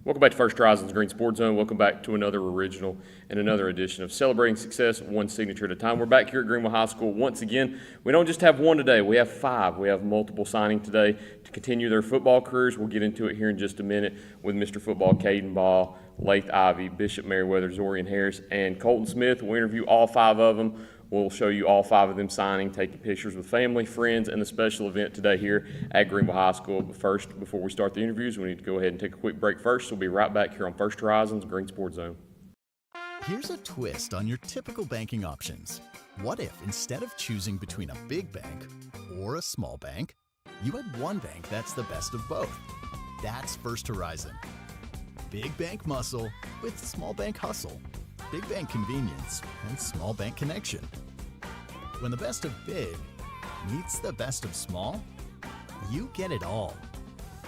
Welcome back to First Horizons Green Sports Zone. Welcome back to another original and another edition of Celebrating Success one signature at a time. We're back here at Greeneville High School once again. We don't just have one today, we have five. We have multiple signing today to continue their football careers. We'll get into it here in just a minute with Mr. Football Caden Baugh, Laith Ivy, Bishop Merriweather, Zorian Harris, and Colton Smith. We'll interview all five of them. We'll show you all five of them signing, taking pictures with family, friends, and the special event today here at Greeneville High School. But first, before we start the interviews, we need to go ahead and take a quick break first. We'll be right back here on First Horizons Green Sports Zone. Here's a twist on your typical banking options. What if, instead of choosing between a big bank or a small bank, you had one bank that's the best of both? That's First Horizon. Big bank muscle with small bank hustle. Big bank convenience and small bank connection. When the best of big meets the best of small, you get it all.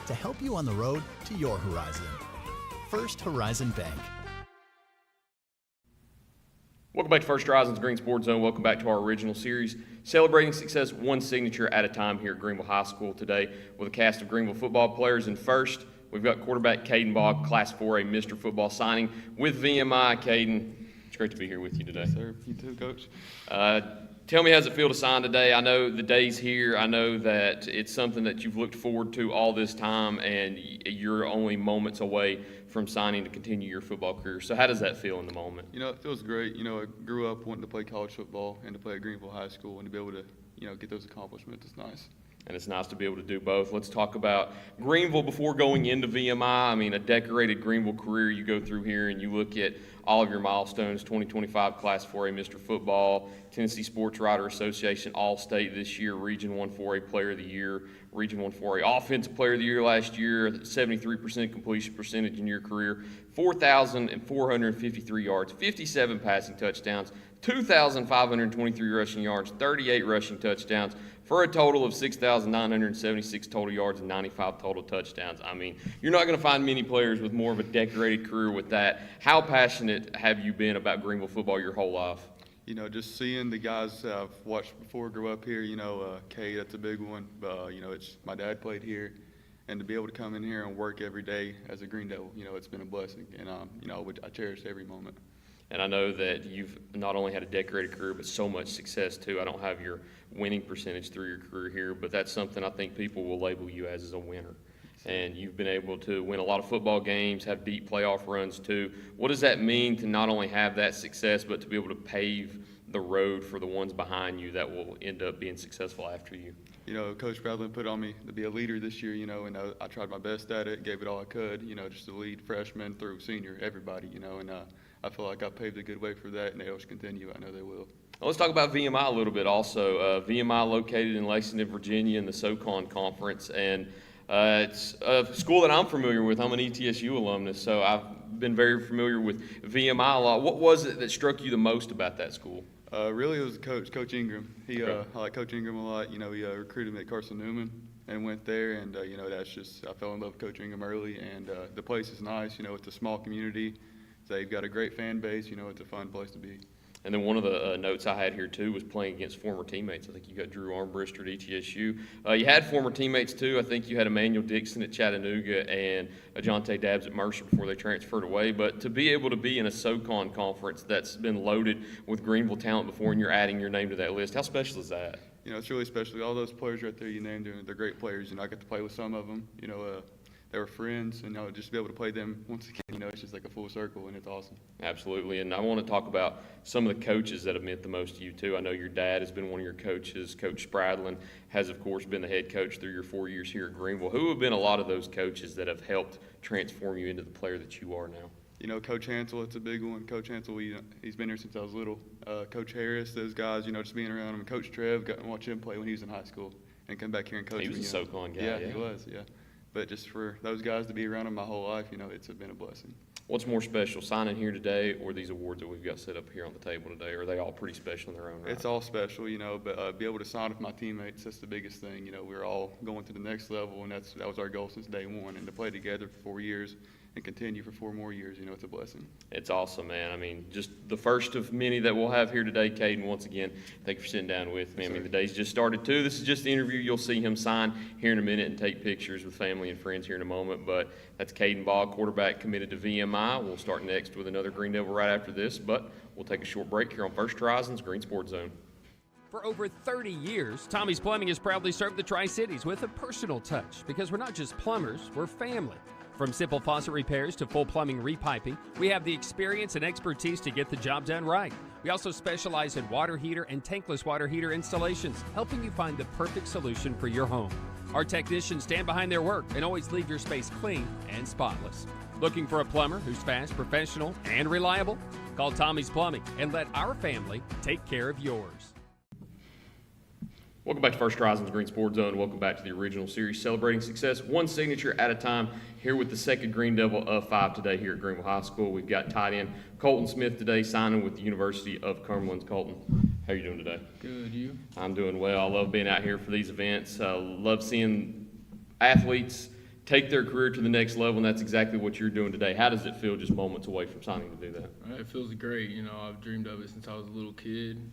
To help you on the road to your horizon. First Horizon Bank. Welcome back to First Horizons Green Sports Zone. Welcome back to our original series, Celebrating Success one signature at a time here at Greeneville High School today with a cast of Greeneville football players. And first, we've got quarterback Caden Baugh, Class 4A Mr. Football signing with VMI. Caden, it's great to be here with you today. Yes, sir. You too, Coach. Tell me, how's it feel to sign today? I know the day's here. I know that it's something that you've looked forward to all this time, and you're only moments away from signing to continue your football career. So how does that feel in the moment? You know, it feels great. You know, I grew up wanting to play college football and to play at Greeneville High School, and to be able to, get those accomplishments is nice. And it's nice to be able to do both. Let's talk about Greeneville before going into VMI. I mean, a decorated Greeneville career you go through here, and you look at all of your milestones: 2025 Class 4A Mr. Football, Tennessee Sports Writer Association All-State this year, Region 1 4A Player of the Year, Region 1 4A Offensive Player of the Year last year, 73% completion percentage in your career, 4,453 yards, 57 passing touchdowns, 2,523 rushing yards, 38 rushing touchdowns, for a total of 6,976 total yards and 95 total touchdowns. I mean, you're not going to find many players with more of a decorated career with that. How passionate have you been about Greeneville football your whole life? You know, just seeing the guys I've watched before grow up here, Kay, that's a big one. It's my dad played here. And to be able to come in here and work every day as a Green Devil, it's been a blessing. And, I cherish every moment. And I know that you've not only had a decorated career, but so much success too. I don't have your winning percentage through your career here, but that's something I think people will label you as a winner. And you've been able to win a lot of football games, have deep playoff runs too. What does that mean to not only have that success, but to be able to pave the road for the ones behind you that will end up being successful after you? Coach Bradley put on me to be a leader this year, and I tried my best at it, gave it all I could, just to lead freshman through senior, everybody, and I feel like I paved a good way for that, and they'll continue. I know they will. Well, let's talk about VMI a little bit also. VMI located in Lexington, Virginia in the SoCon Conference, and it's a school that I'm familiar with. I'm an ETSU alumnus, so I've been very familiar with VMI a lot. What was it that struck you the most about that school? Really, it was Coach Ingram. I like Coach Ingram a lot. He recruited me at Carson Newman and went there, and, that's just, I fell in love with Coach Ingram early, and the place is nice. It's a small community. They've got a great fan base. It's a fun place to be. And then one of the notes I had here, too, was playing against former teammates. I think you got Drew Armbrister at ETSU. You had former teammates, too. I think you had Emmanuel Dixon at Chattanooga and Ajonte Dabbs at Mercer before they transferred away. But to be able to be in a SoCon conference that's been loaded with Greeneville talent before, and you're adding your name to that list, how special is that? It's really special. All those players right there you named, they're great players. I got to play with some of them. They were friends, and just to be able to play them once again, it's just like a full circle, and it's awesome. Absolutely, and I want to talk about some of the coaches that have meant the most to you, too. I know your dad has been one of your coaches. Coach Spradlin has, of course, been the head coach through your 4 years here at Greeneville. Who have been a lot of those coaches that have helped transform you into the player that you are now? Coach Hansel, it's a big one. Coach Hansel, he's been here since I was little. Coach Harris, those guys, just being around him. Coach Trev, got to watch him play when he was in high school and come back here and coach me. He was a SoCon guy. Yeah, he was, yeah. But just for those guys to be around him my whole life, it's been a blessing. What's more special, signing here today or these awards that we've got set up here on the table today? Or are they all pretty special in their own right? It's all special, but be able to sign with my teammates, that's the biggest thing. We're all going to the next level, and that was our goal since day one. And to play together for 4 years and continue for 4 more years, it's a blessing. It's awesome, man. I mean, just the first of many that we'll have here today. Caden, once again, thank you for sitting down with me. Yes, I mean, sir. the day's just started, too. This is just the interview. You'll see him sign here in a minute and take pictures with family and friends here in a moment. But that's Caden Baugh, quarterback committed to VMI. We'll start next with another Green Devil right after this, but we'll take a short break here on First Horizons Green Sports Zone. For over 30 years, Tommy's Plumbing has proudly served the Tri-Cities with a personal touch because we're not just plumbers, we're family. From simple faucet repairs to full plumbing repiping, we have the experience and expertise to get the job done right. We also specialize in water heater and tankless water heater installations, helping you find the perfect solution for your home. Our technicians stand behind their work and always leave your space clean and spotless. Looking for a plumber who's fast, professional, and reliable? Call Tommy's Plumbing and let our family take care of yours. Welcome back to First Horizons Green Sports Zone. Welcome back to the original series, celebrating success one signature at a time. Here with the second Green Devil of 5 today here at Greeneville High School. We've got tight end Colton Smith today signing with the University of Cumberlands. Colton, how are you doing today? Good, you? I'm doing well. I love being out here for these events. Love seeing athletes take their career to the next level, and that's exactly what you're doing today. How does it feel just moments away from signing to do that? It feels great. I've dreamed of it since I was a little kid.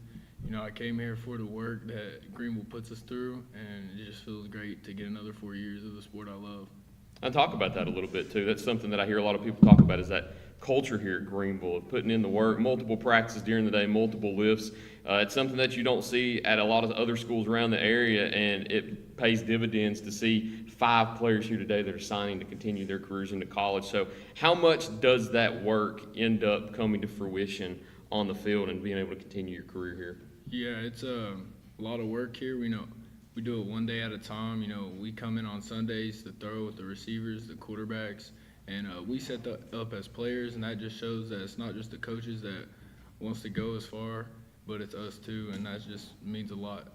I came here for the work that Greeneville puts us through, and it just feels great to get another 4 years of the sport I love. And talk about that a little bit, too. That's something that I hear a lot of people talk about is that culture here at Greeneville of putting in the work, multiple practices during the day, multiple lifts. It's something that you don't see at a lot of other schools around the area, and it pays dividends to see 5 players here today that are signing to continue their careers into college. So how much does that work end up coming to fruition on the field and being able to continue your career here? Yeah, it's a lot of work here. We do it one day at a time. We come in on Sundays to throw with the receivers, the quarterbacks, and we set that up as players, and that just shows that it's not just the coaches that wants to go as far, but it's us too, and that just means a lot.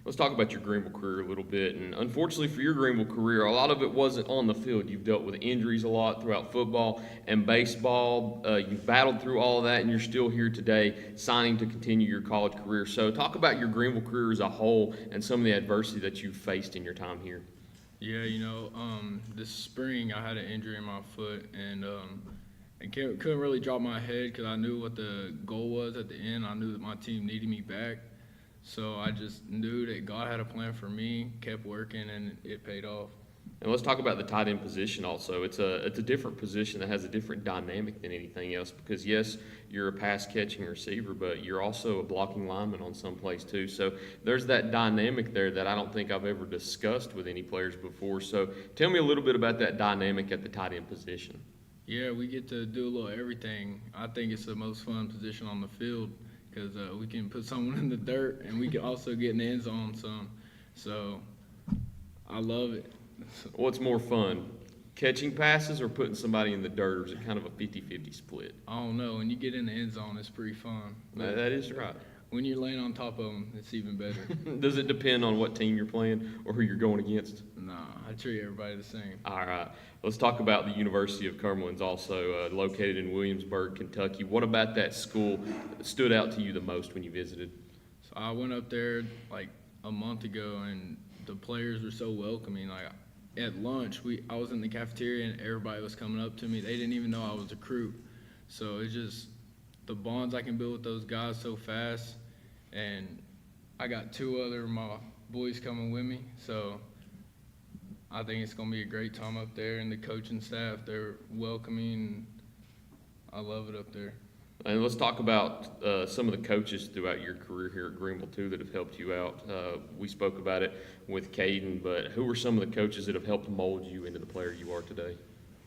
Let's talk about your Greeneville career a little bit. And unfortunately for your Greeneville career, a lot of it wasn't on the field. You've dealt with injuries a lot throughout football and baseball. You've battled through all of that, and you're still here today signing to continue your college career. So talk about your Greeneville career as a whole and some of the adversity that you've faced in your time here. Yeah, this spring I had an injury in my foot, and couldn't really drop my head because I knew what the goal was at the end. I knew that my team needed me back. So I just knew that God had a plan for me, kept working, and it paid off. And let's talk about the tight end position also. It's a different position that has a different dynamic than anything else because, yes, you're a pass-catching receiver, but you're also a blocking lineman on some plays too. So there's that dynamic there that I don't think I've ever discussed with any players before. So tell me a little bit about that dynamic at the tight end position. Yeah, we get to do a little everything. I think it's the most fun position on the field because we can put someone in the dirt and we can also get in the end zone some. So I love it. What's more fun, catching passes or putting somebody in the dirt, or is it kind of a 50-50 split? I don't know. When you get in the end zone, it's pretty fun. That is right. When you're laying on top of them, it's even better. Does it depend on what team you're playing or who you're going against? Nah, I treat everybody the same. All right. Let's talk about the University of Cumberlands, also located in Williamsburg, Kentucky. What about that school stood out to you the most when you visited? So I went up there like a month ago, and the players were so welcoming. Like at lunch, I was in the cafeteria, and everybody was coming up to me. They didn't even know I was a recruit. So it's just the bonds I can build with those guys so fast, and I got 2 other of my boys coming with me. So I think it's going to be a great time up there, and the coaching staff, they're welcoming. I love it up there. And let's talk about some of the coaches throughout your career here at Greeneville, too, that have helped you out. We spoke about it with Caden, but who are some of the coaches that have helped mold you into the player you are today?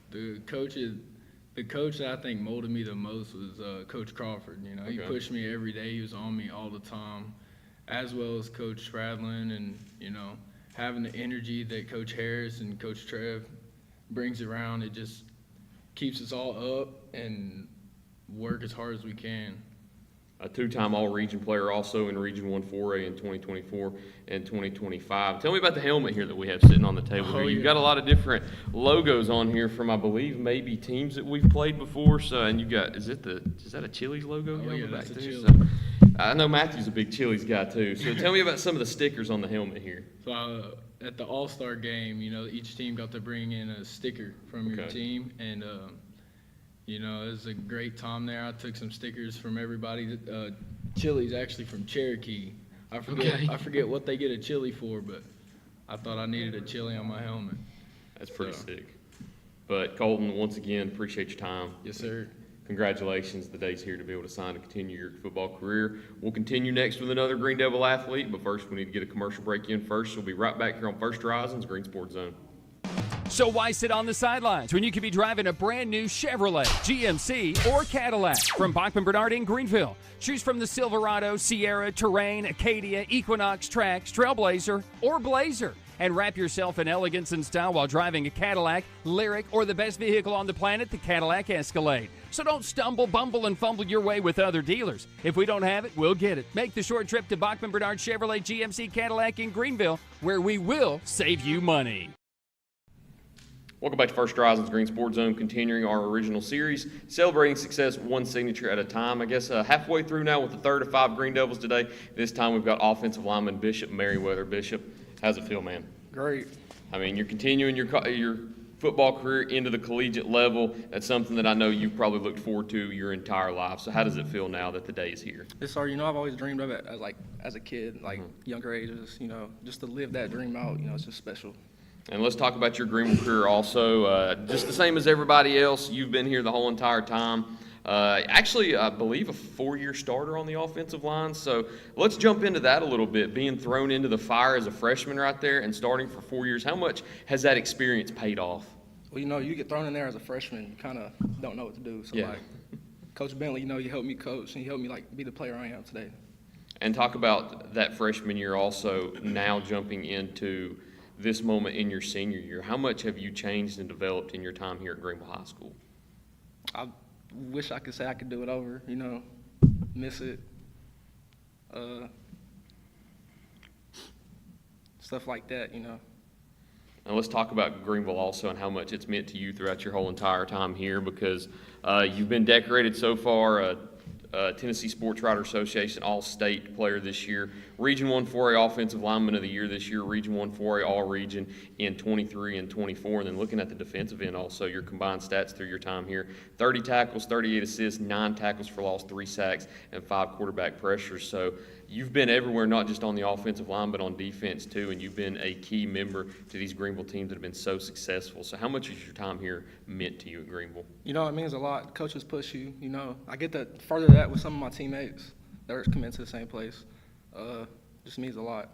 The coach that I think molded me the most was Coach Crawford. He pushed me every day. He was on me all the time, as well as Coach Stradlin, and, having the energy that Coach Harris and Coach Trev brings around, it just keeps us all up and work as hard as we can. a two-time All-Region player also in Region 1 4A in 2024 and 2025. Tell me about the helmet here that we have sitting on the table here. You've got a lot of different logos on here from, I believe, maybe teams that we've played before. So, and you got, is that a Chili's logo Oh, on yeah, the back that's a too? Chili. So, I know Matthew's a big Chili's guy too. So tell me about some of the stickers on the helmet here. So at the All-Star game, each team got to bring in a sticker from your team, and it was a great time there. I took some stickers from everybody. Chili's actually from Cherokee. I forget what they get a chili for, but I thought I needed a chili on my helmet. That's pretty sick. But Colton, once again, appreciate your time. Yes, sir. Congratulations. The day's here to be able to sign to continue your football career. We'll continue next with another Green Devil athlete, but first we need to get a commercial break in first. We'll be right back here on First Horizons Green Sports Zone. So why sit on the sidelines when you could be driving a brand new Chevrolet, GMC, or Cadillac from Bachman Bernard in Greeneville? Choose from the Silverado, Sierra, Terrain, Acadia, Equinox, Trax, Trailblazer, or Blazer. And wrap yourself in elegance and style while driving a Cadillac, Lyric, or the best vehicle on the planet, the Cadillac Escalade. So don't stumble, bumble, and fumble your way with other dealers. If we don't have it, we'll get it. Make the short trip to Bachman Bernard Chevrolet GMC Cadillac in Greeneville, where we will save you money. Welcome back to First Horizons Green Sports Zone, continuing our original series, celebrating success one signature at a time. I guess halfway through now with the third of 5 Green Devils today. This time we've got offensive lineman Bishop Merriweather. Bishop, how's it feel, man? Great. I mean, you're continuing your football career into the collegiate level. That's something that I know you've probably looked forward to your entire life. So how does it feel now that the day is here? It's hard, I've always dreamed of it as a kid, younger ages, just to live that dream out, it's just special. And let's talk about your Greenville career also. Just the same as everybody else, you've been here the whole entire time. Actually, I believe a 4-year starter on the offensive line. So let's jump into that a little bit. Being thrown into the fire as a freshman right there and starting for 4 years, how much has that experience paid off? Well, you get thrown in there as a freshman, you kind of don't know what to do. So, Coach Bentley, you helped me coach, and he helped me, be the player I am today. And talk about that freshman year also, now jumping into this moment in your senior year. How much have you changed and developed in your time here at Greeneville High School? I wish I could say I could do it over, miss it. Stuff like that, And let's talk about Greenville also and how much it's meant to you throughout your whole entire time here, because you've been decorated so far, Tennessee Sports Writer Association All-State Player this year, Region 1 4A Offensive Lineman of the Year this year, Region 1 4A All-Region in 23 and 24. And then looking at the defensive end also, your combined stats through your time here, 30 tackles, 38 assists, 9 tackles for loss, 3 sacks, and 5 quarterback pressures. So you've been everywhere, not just on the offensive line, but on defense too, and you've been a key member to these Greenville teams that have been so successful. So how much has your time here meant to you at Greenville? It means a lot. Coaches push you, I get that further that with some of my teammates that are coming to the same place. Just means a lot.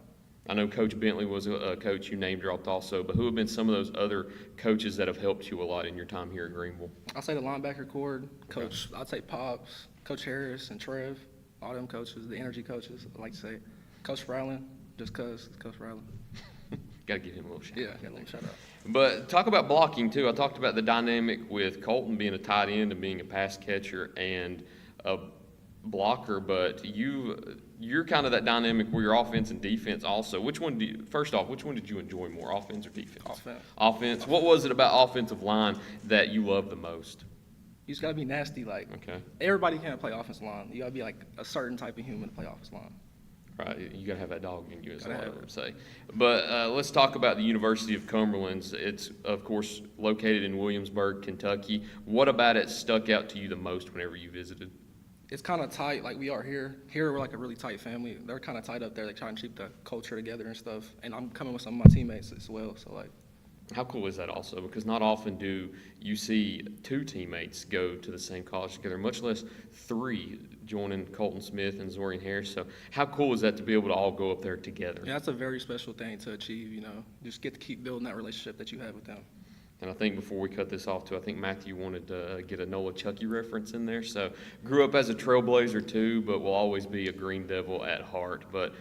I know Coach Bentley was a coach you name dropped also, but who have been some of those other coaches that have helped you a lot in your time here at Greenville? I'll say the linebacker core, Coach, I'd say Pops, Coach Harris and Trev, all them coaches, the energy coaches, I like to say. Coach Ryland, just because Coach Ryland. Got to give him a little shout out. Yeah, got a little shout out. But talk about blocking too. I talked about the dynamic with Colton being a tight end and being a pass catcher and a blocker, but you're kind of that dynamic where your offense and defense also. Which one did you enjoy more, offense or defense? Offense. Offense. What was it about offensive line that you loved the most? You just got to be nasty. Okay. Everybody can't play offensive line. You got to be like a certain type of human to play offensive line. Right, you got to have that dog in you, as a lot of them say. But let's talk about the University of Cumberlands. It's, of course, located in Williamsburg, Kentucky. What about it stuck out to you the most whenever you visited? It's kind of tight, like we are here. Here, we're like a really tight family. They're kind of tight up there. They try and keep the culture together and stuff. And I'm coming with some of my teammates as well, so How cool is that also? Because not often do you see 2 teammates go to the same college together, much less 3 joining Colton Smith and Zorian Harris. So how cool is that to be able to all go up there together? Yeah, that's a very special thing to achieve, Just get to keep building that relationship that you have with them. And I think before we cut this off, too, I think Matthew wanted to get a Nola Chucky reference in there. So grew up as a Trailblazer, too, but will always be a Green Devil at heart. But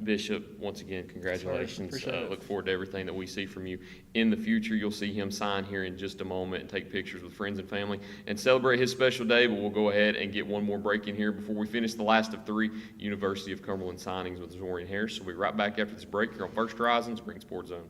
Bishop, once again, congratulations. Appreciate it. Look forward to everything that we see from you in the future. You'll see him sign here in just a moment and take pictures with friends and family and celebrate his special day, but we'll go ahead and get one more break in here before we finish the last of 3 University of Cumberland signings with Zorian Harris. So we'll be right back after this break here on First Horizons Green Sports Zone.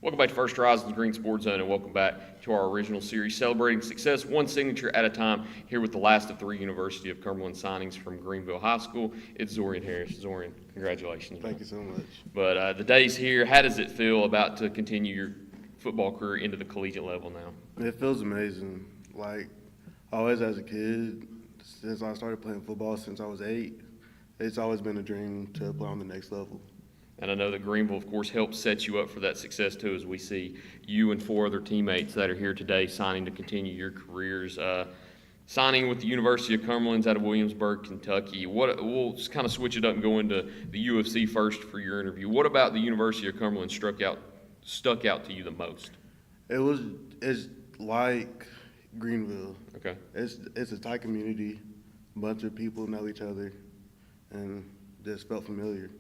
Welcome back to First Horizons Green Sports Zone, and welcome back to our original series celebrating success one signature at a time here with the last of 3 University of Cumberland signings from Greeneville High School. It's Zorian Harris. Zorian, congratulations. Thank you so much. But the day's here. How does it feel about to continue your football career into the collegiate level now? It feels amazing. Like, always as a kid, since I started playing football since I was 8, it's always been a dream to play on the next level. And I know that Greeneville, of course, helps set you up for that success, too, as we see you and 4 other teammates that are here today signing to continue your careers. Signing with the University of Cumberlands out of Williamsburg, Kentucky. We'll just kind of switch it up and go into the UFC first for your interview. What about the University of Cumberland stuck out to you the most? It's like Greeneville. Okay. It's a tight community. A bunch of people know each other, and just felt familiar.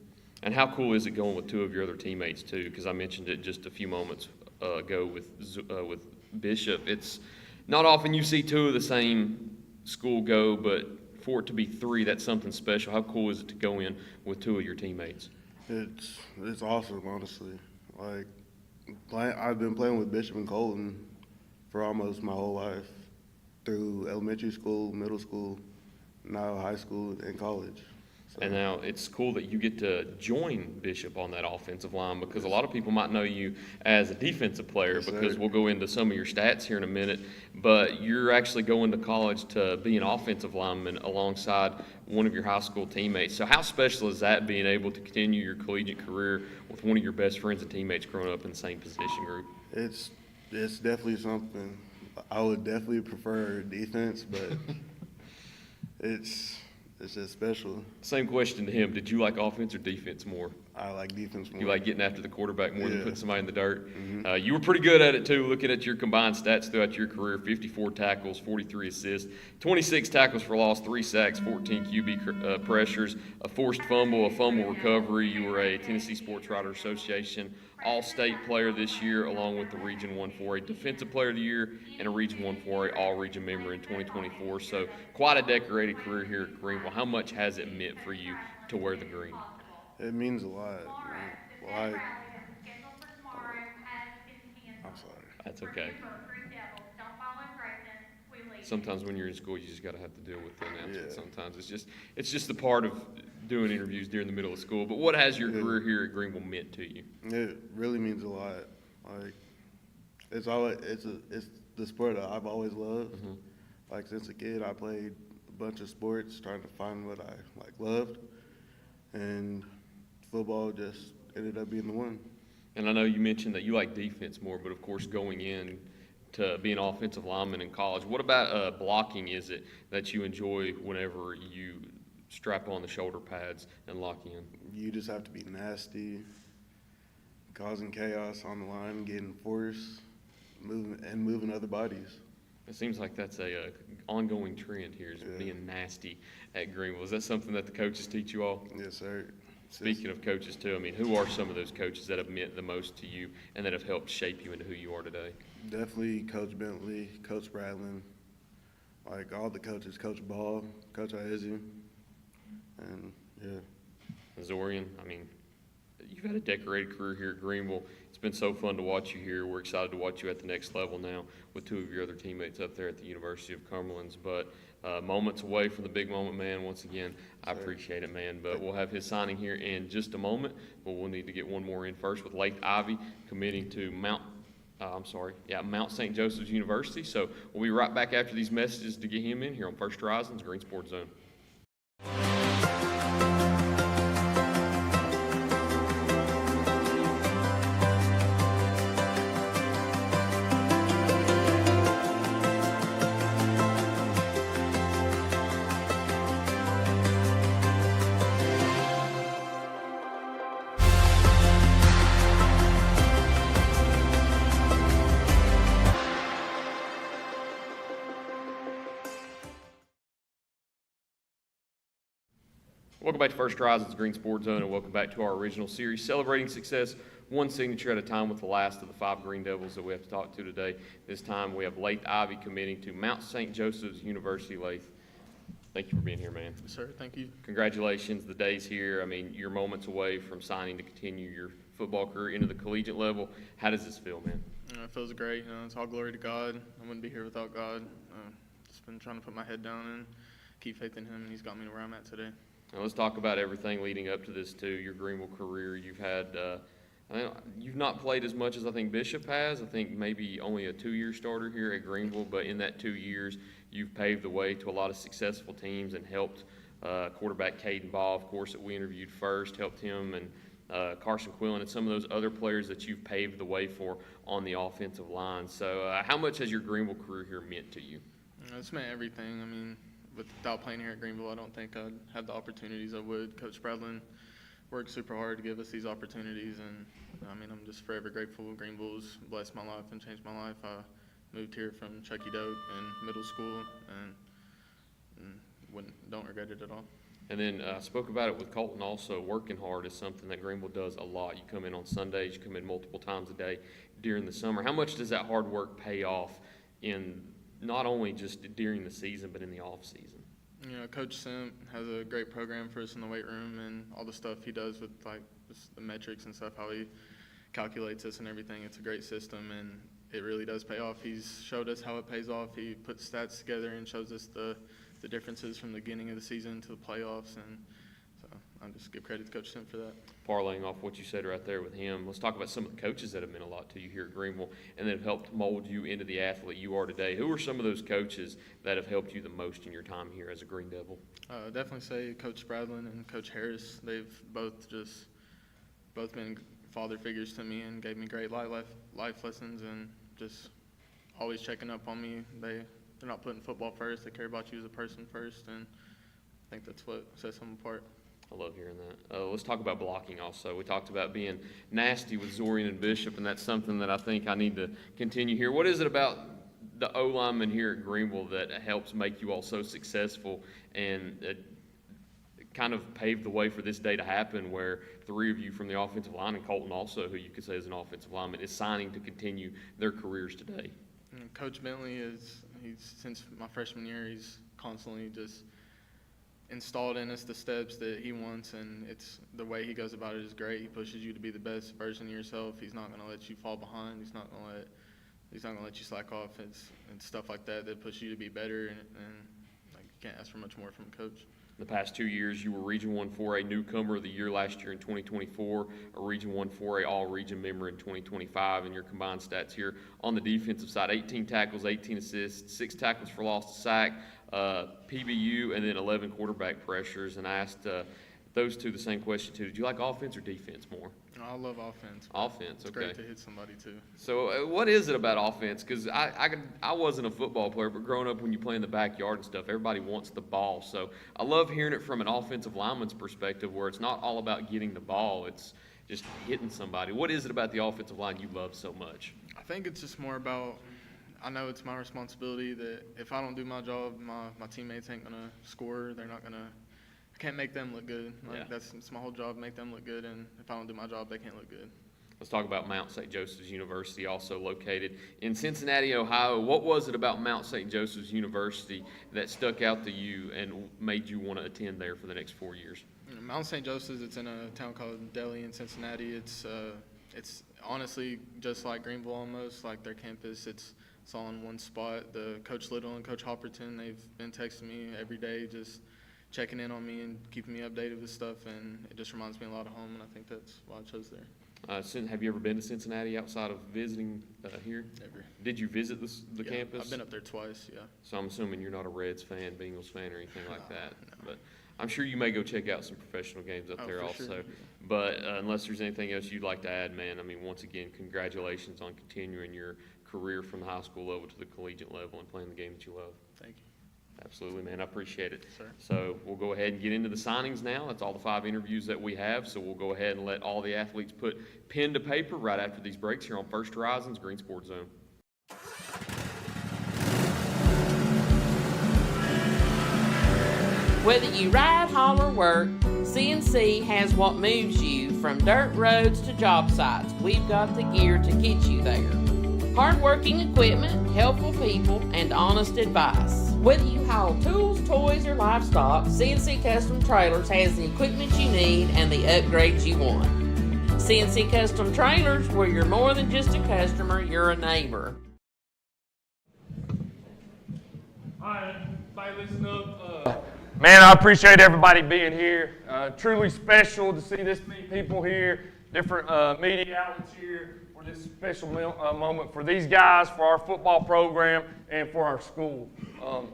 And how cool is it going with 2 of your other teammates, too? Because I mentioned it just a few moments ago with Bishop. It's not often you see 2 of the same school go, but for it to be 3, that's something special. How cool is it to go in with 2 of your teammates? It's awesome, honestly. Like, I've been playing with Bishop and Colton for almost my whole life, through elementary school, middle school, now high school, and college. So. And now it's cool that you get to join Bishop on that offensive line, because a lot of people might know you as a defensive player, yes, because sir. We'll go into some of your stats here in a minute, but you're actually going to college to be an offensive lineman alongside one of your high school teammates. So how special is that, being able to continue your collegiate career with one of your best friends and teammates growing up in the same position group? It's definitely something. I would definitely prefer defense, but it's just special. Same question to him. Did you like offense or defense more? I like defense more. You like getting after the quarterback more than Yeah. putting somebody in the dirt? Mm-hmm. You were pretty good at it, too, looking at your combined stats throughout your career: 54 tackles, 43 assists, 26 tackles for loss, 3 sacks, 14 QB pressures, a forced fumble, a fumble recovery. You were a Tennessee Sports Writer Association All-State Player this year, along with the Region 1 4A Defensive Player of the Year and a Region 1 4A All-Region member in 2024. So quite a decorated career here at Greeneville. How much has it meant for you to wear the green? It means a lot. Like, I'm sorry. That's okay. Sometimes when you're in school, you just got to have to deal with the announcements. Yeah. Sometimes it's just the part of doing interviews during the middle of school. But what has your career here at Greeneville meant to you? It really means a lot. Like, it's the sport that I've always loved. Mm-hmm. Like, since a kid, I played a bunch of sports, trying to find what I loved, and football just ended up being the one. And I know you mentioned that you like defense more, but of course going in to be an offensive lineman in college, what about blocking is it that you enjoy whenever you strap on the shoulder pads and lock in? You just have to be nasty, causing chaos on the line, getting force, moving other bodies. It seems like that's a ongoing trend here, is being nasty at Greeneville. Is that something that the coaches teach you all? Yes, sir. Speaking of coaches, too, I mean, who are some of those coaches that have meant the most to you and that have helped shape you into who you are today? Definitely Coach Bentley, Coach Bradlin, like all the coaches, Coach Baugh, Coach Ivy, and yeah. Zorian, I mean, you've had a decorated career here at Greeneville. It's been so fun to watch you here. We're excited to watch you at the next level now with 2 of your other teammates up there at the University of Cumberlands. But moments away from the big moment, man. Once again, I appreciate it, man. But we'll have his signing here in just a moment. But we'll need to get one more in first with Laith Ivy committing to Mount St. Joseph's University. So we'll be right back after these messages to get him in here on First Horizons Green Sports Zone. Welcome back to First Horizons Green Sports Zone, and welcome back to our original series celebrating success one signature at a time with the last of the 5 Green Devils that we have to talk to today. This time we have Laith Ivy committing to Mount St. Joseph's University. Laith, thank you for being here, man. Yes, sir. Thank you. Congratulations. The day's here. I mean, you're moments away from signing to continue your football career into the collegiate level. How does this feel, man? It feels great. It's all glory to God. I wouldn't be here without God. Just been trying to put my head down and keep faith in Him, and He's got me to where I'm at today. Now let's talk about everything leading up to this too. Your Greeneville career, you've had, you've not played as much as I think Bishop has. I think maybe only a 2-year starter here at Greeneville, but in that 2 years, you've paved the way to a lot of successful teams and helped quarterback Caden Baugh, of course, that we interviewed first, helped him, and Carson Quillen and some of those other players that you've paved the way for on the offensive line. So how much has your Greeneville career here meant to you? It's meant everything. I mean, without playing here at Greeneville, I don't think I'd have the opportunities I would. Coach Spradlin worked super hard to give us these opportunities, and I mean, I'm just forever grateful. Greeneville's blessed my life and changed my life. I moved here from Chucky Doak in middle school, and don't regret it at all. And then I spoke about it with Colton also. Working hard is something that Greeneville does a lot. You come in on Sundays, you come in multiple times a day during the summer. How much does that hard work pay off in not only just during the season, but in the off season? Coach Simp has a great program for us in the weight room, and all the stuff he does with like just the metrics and stuff, how he calculates us and everything. It's a great system, and it really does pay off. He's showed us how it pays off. He puts stats together and shows us the differences from the beginning of the season to the playoffs, and so I just give credit to Coach Simp for that. Parlaying off what you said right there with him, let's talk about some of the coaches that have meant a lot to you here at Greeneville and that have helped mold you into the athlete you are today. Who are some of those coaches that have helped you the most in your time here as a Green Devil? Definitely say Coach Spradlin and Coach Harris. They've both been father figures to me and gave me great life lessons, and just always checking up on me. They're not putting football first. They care about you as a person first, and I think that's what sets them apart. I love hearing that. Let's talk about blocking also. We talked about being nasty with Zorian and Bishop, and that's something that I think I need to continue here. What is it about the O-lineman here at Greeneville that helps make you all so successful and kind of paved the way for this day to happen, where 3 of you from the offensive line, and Colton also, who you could say is an offensive lineman, is signing to continue their careers today? Coach Bentley since my freshman year, he's constantly just installed in us the steps that he wants, and it's the way he goes about it is great. He pushes you to be the best version of yourself. He's not going to let you fall behind. He's not going to let you slack off. It's stuff like that that push you to be better, and like, you can't ask for much more from a coach. The past 2 years, you were Region 1 4A Newcomer of the Year last year in 2024, a Region 1 4A All-Region member in 2025, and your combined stats here on the defensive side: 18 tackles, 18 assists, 6 tackles for loss to sack, PBU, and then 11 quarterback pressures. And I asked those two the same question too. Did you like offense or defense more? I love offense. Offense, it's okay. It's great to hit somebody too. So what is it about offense? Because I wasn't a football player, but growing up when you play in the backyard and stuff, everybody wants the ball. So I love hearing it from an offensive lineman's perspective, where it's not all about getting the ball, it's just hitting somebody. What is it about the offensive line you love so much? I think it's just more about, I know it's my responsibility that if I don't do my job, my teammates ain't going to score. They're not going to, I can't make them look good. It's my whole job, make them look good, and if I don't do my job, they can't look good. Let's talk about Mount St. Joseph's University, also located in Cincinnati, Ohio. What was it about Mount St. Joseph's University that stuck out to you and made you want to attend there for the next 4 years? Mount St. Joseph's, it's in a town called Delhi in Cincinnati. It's honestly just like Greeneville almost, like their campus. It's all in one spot. The Coach Little and Coach Hopperton, they've been texting me every day, just checking in on me and keeping me updated with stuff, and it just reminds me a lot of home, and I think that's why I chose there. Have you ever been to Cincinnati outside of visiting here? Never. Did you visit the campus? I've been up there twice, yeah. So I'm assuming you're not a Reds fan, Bengals fan, or anything like that. No. But I'm sure you may go check out some professional games up there also. Sure. But unless there's anything else you'd like to add, man, I mean, once again, congratulations on continuing your career from the high school level to the collegiate level and playing the game that you love. Thank you. Absolutely, man. I appreciate it. Sir. So we'll go ahead and get into the signings now. That's all the 5 interviews that we have. So we'll go ahead and let all the athletes put pen to paper right after these breaks here on First Horizons Green Sports Zone. Whether you ride, haul, or work, CNC has what moves you from dirt roads to job sites. We've got the gear to get you there. Hardworking equipment, helpful people, and honest advice. Whether you haul tools, toys, or livestock, CNC Custom Trailers has the equipment you need and the upgrades you want. CNC Custom Trailers, where you're more than just a customer, you're a neighbor. All right, everybody listen up. Man, I appreciate everybody being here. Truly special to see this many people here, different media outlets here for this special moment for these guys, for our football program, and for our school.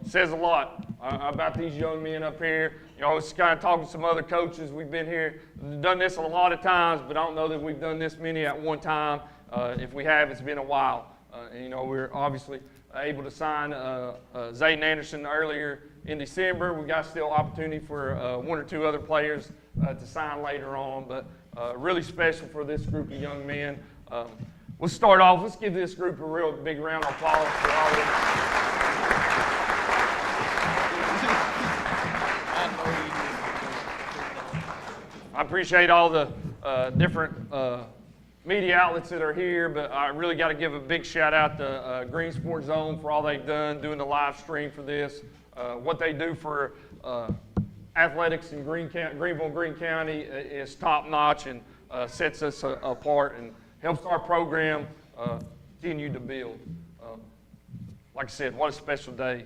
Says a lot about these young men up here. You know, I was kind of talking to some other coaches. We've been here, done this a lot of times, but I don't know that we've done this many at one time. If we have, it's been a while. And, you know, we're obviously able to sign Zayden Anderson earlier in December. We got still opportunity for one or two other players to sign later on, but really special for this group of young men. Let's start off. Let's give this group a real big round of applause for all of them. I appreciate all the different media outlets that are here, but I really got to give a big shout out to Green Sports Zone for all they've done, doing the live stream for this. What they do for athletics in Greenville and Greene County is top notch and sets us apart and helps our program continue to build. Like I said, what a special day.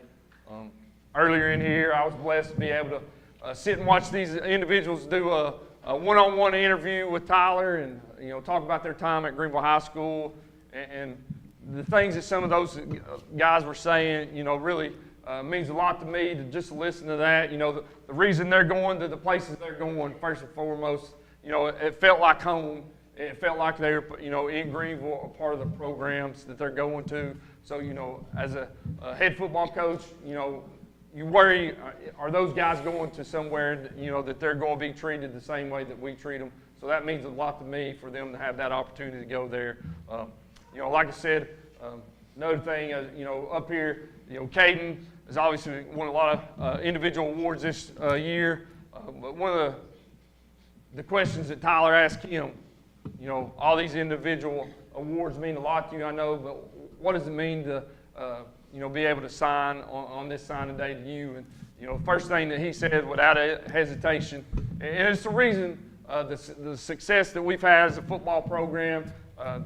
Earlier in here, I was blessed to be able to sit and watch these individuals do a one-on-one interview with Tyler and, you know, talk about their time at Greeneville High School and the things that some of those guys were saying, you know, really means a lot to me to just listen to that. You know, the reason they're going to the places they're going, first and foremost, you know, it felt like home. It felt like they were, you know, in Greeneville, a part of the programs that they're going to. So, you know, as a head football coach, you know, you worry, are those guys going to somewhere, you know, that they're going to be treated the same way that we treat them? So that means a lot to me for them to have that opportunity to go there. You know, like I said, another thing, you know, up here, you know, Caden has obviously won a lot of individual awards this year. But one of the questions that Tyler asked him, you know, all these individual awards mean a lot to you, I know, but what does it mean to, you know, be able to sign on this signing day to you? And, you know, first thing that he said without hesitation, and it's the reason the success that we've had as a football program,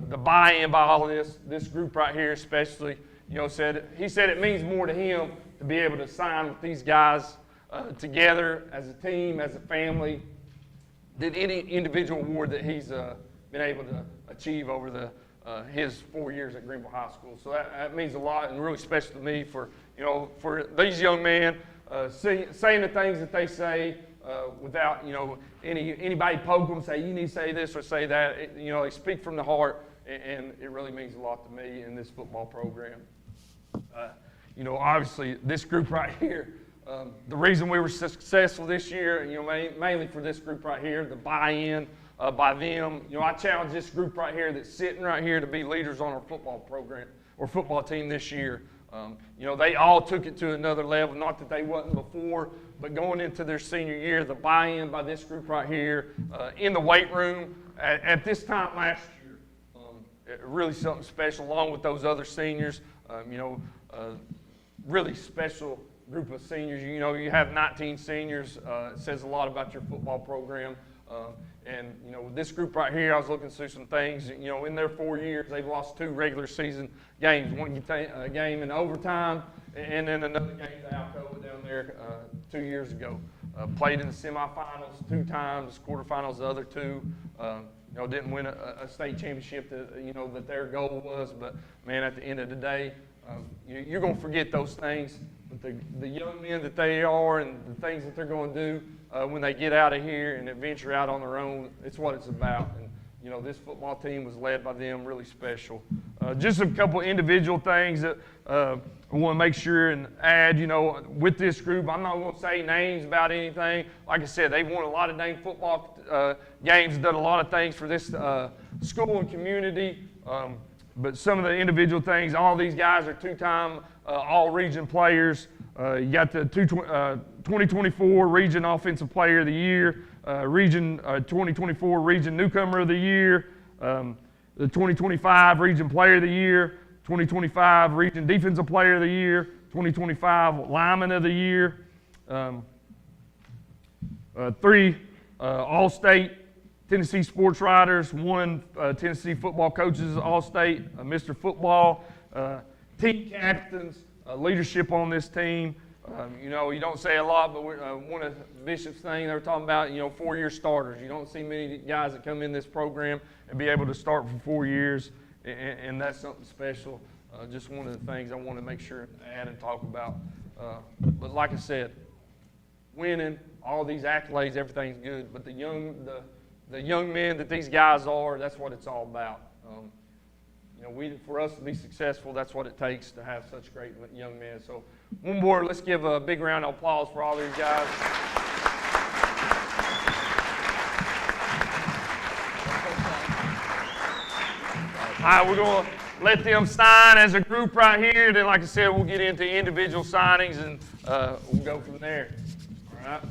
the buy-in by all of this group right here especially, you know, he said it means more to him to be able to sign with these guys together as a team, as a family, than any individual award that he's been able to achieve over his 4 years at Greeneville High School. So that means a lot and really special to me for, you know, for these young men saying the things that they say without, you know, anybody poke them, say you need to say this or say that. You know, they speak from the heart, and it really means a lot to me in this football program. You know, obviously this group right here, the reason we were successful this year, you know, mainly for this group right here, the buy-in by them. You know, I challenge this group right here that's sitting right here to be leaders on our football program or football team this year. You know, they all took it to another level, not that they wasn't before, but going into their senior year, the buy-in by this group right here in the weight room at this time last year, really something special along with those other seniors. You know, really special group of seniors. You know, you have 19 seniors. It says a lot about your football program. And, you know, with this group right here, I was looking through some things. You know, in their 4 years, they've lost 2 regular season games. One game in overtime, and then another game to Alcoa down there 2 years ago. Played in the semifinals 2 times, quarterfinals the other 2. You know, didn't win a state championship that, you know, that their goal was. But, man, at the end of the day, you're going to forget those things. But the young men that they are and the things that they're going to do when they get out of here and venture out on their own, it's what it's about. And, you know, this football team was led by them, really special. Just a couple individual things that I want to make sure and add, you know, with this group. I'm not going to say names about anything. Like I said, they've won a lot of dang football games, done a lot of things for this school and community. But some of the individual things, all these guys are 2-time all-region players. You got the 2024 Region Offensive Player of the Year. Region 2024 Region Newcomer of the Year, the 2025 Region Player of the Year, 2025 Region Defensive Player of the Year, 2025 Lineman of the Year, 3 All-State Tennessee sports writers, 1 Tennessee football coaches All-State, Mr. Football, team captains, leadership on this team. You know, you don't say a lot, but one of Bishop's things they were talking about, you know, 4-year starters. You don't see many guys that come in this program and be able to start for 4 years, and that's something special. Just one of the things I want to make sure to add and talk about. But like I said, winning, all these accolades, everything's good, but the young men that these guys are, that's what it's all about. You know, for us to be successful, that's what it takes to have such great young men. So one more, let's give a big round of applause for all these guys. All right, we're going to let them sign as a group right here. Then, like I said, we'll get into individual signings, and we'll go from there. All right?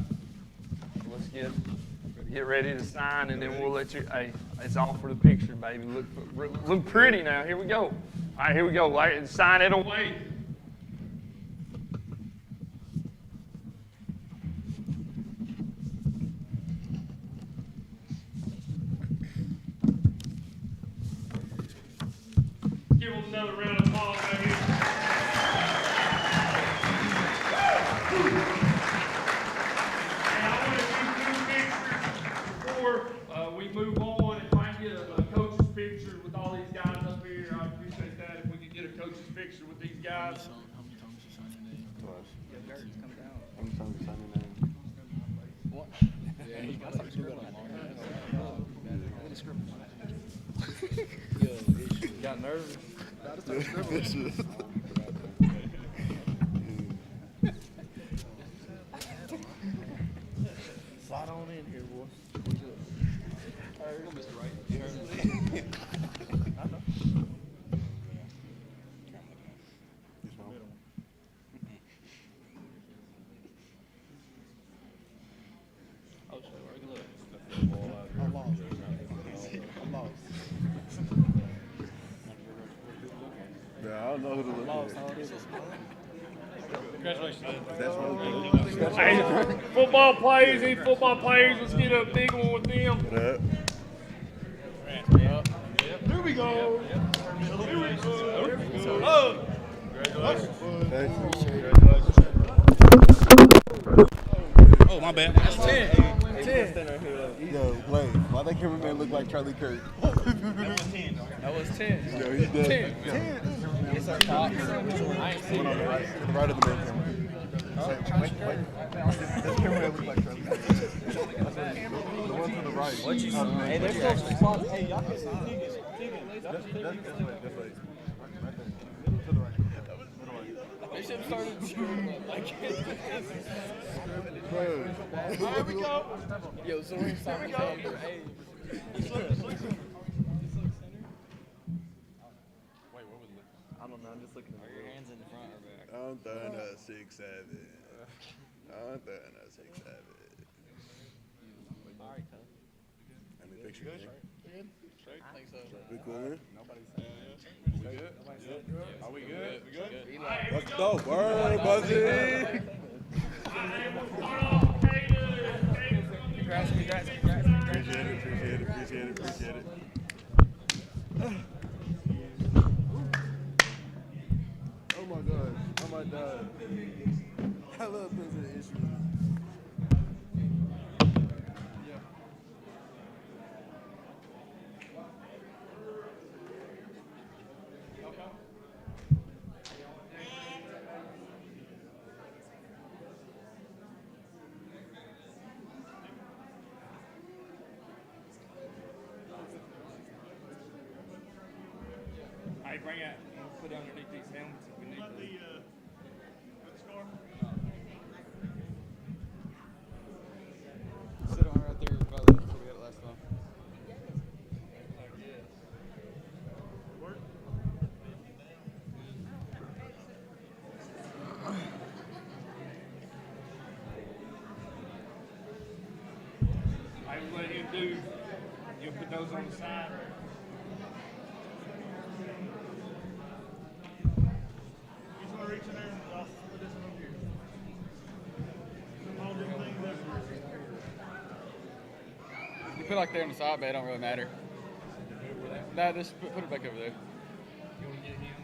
Let's get ready to sign, and then we'll let you, hey, it's all for the picture, baby. Look pretty now. Here we go. All right, here we go. Sign it away. Give them another round of applause right here. We move on, if I can get a coach's picture with all these guys up here, I'd appreciate that. If we could get a coach's picture with these guys. How many times you sign your name? Twice. Yeah, Dirk's come down. How many times you sign your name? What? Yeah, he got some scribble. You got nervous? Gotta start scribbling. Slide on in here, boy. All right, we're gonna Mr. Right. You heard me. I know. Oh, shit, where look? I'm lost. I'm lost. Yeah, I don't know who to look at. Congratulations. That's what Hey, football players, any football players, let's get a big one with them. Here we go. Here we go. Oh. Oh, my bad. That's 10. 10. Yo, Laith, why that cameraman look like Charlie Kirk? That was 10. That was 10. Yo, he's dead. 10. It's our top. I ain't seen it. Right of the main camera. Wait. This cameraman look like Charlie Kirk. The one to the right. What you say? Hey, there's close spots. Hey, y'all can sign. That's way. They should have started screwing up. I can't do this. Here we go. Yo, Zorian signed under. Hey. I don't know. I'm just looking at your hands in front or back. I'm throwing a 6-7. I'm throwing a 6-7. All right, cuz. How many pictures you take? I think so. We cool, man? We good? Are we good? We good? Let's go, word, Buzzy! Congrats. Appreciate it. Oh my God. I love president issues. Hey, bring it. Put it underneath these helmets if we need to. Sit on right there by the we got it last time. do, you'll put those on the side. You just want to reach in there and put this one over here. All them things there. You put it like there on the side, but it don't really matter. Nah, just put it back over there. You want to get him?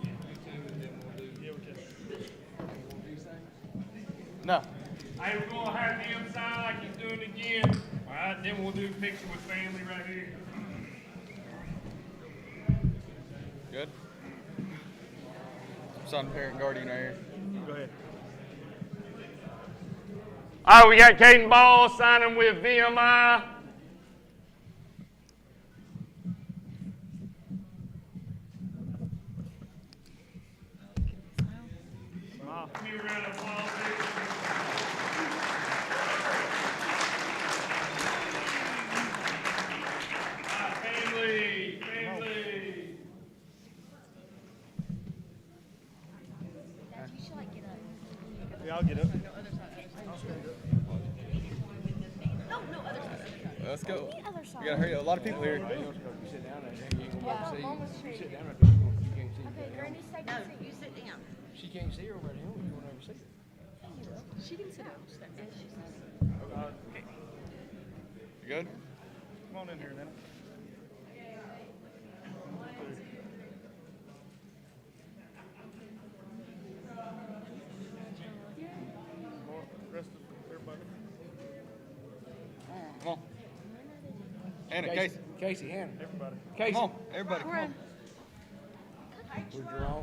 Yeah, you two, and then we'll do. Yeah, we can. No. Hey, we're gonna have him sign like he's doing again. All right, then we'll do a picture with family right here. Good. Son, parent, guardian right here. Go ahead. All right, we got Caden Baugh signing with VMI. Give me a round of applause, baby. All right, family. Yeah, I'll get up. Let's go. We gotta hurry up. A lot of people here. Sit down there. You can walk see. Sit down right there. You can't see. No, you sit down. She can't see her over there. You want to ever see her? She can sit down. You good? Come on in here, then. Rest of everybody. Come on. Hannah, Casey. Casey, Hannah. Everybody. Casey. Come on. Everybody, come on.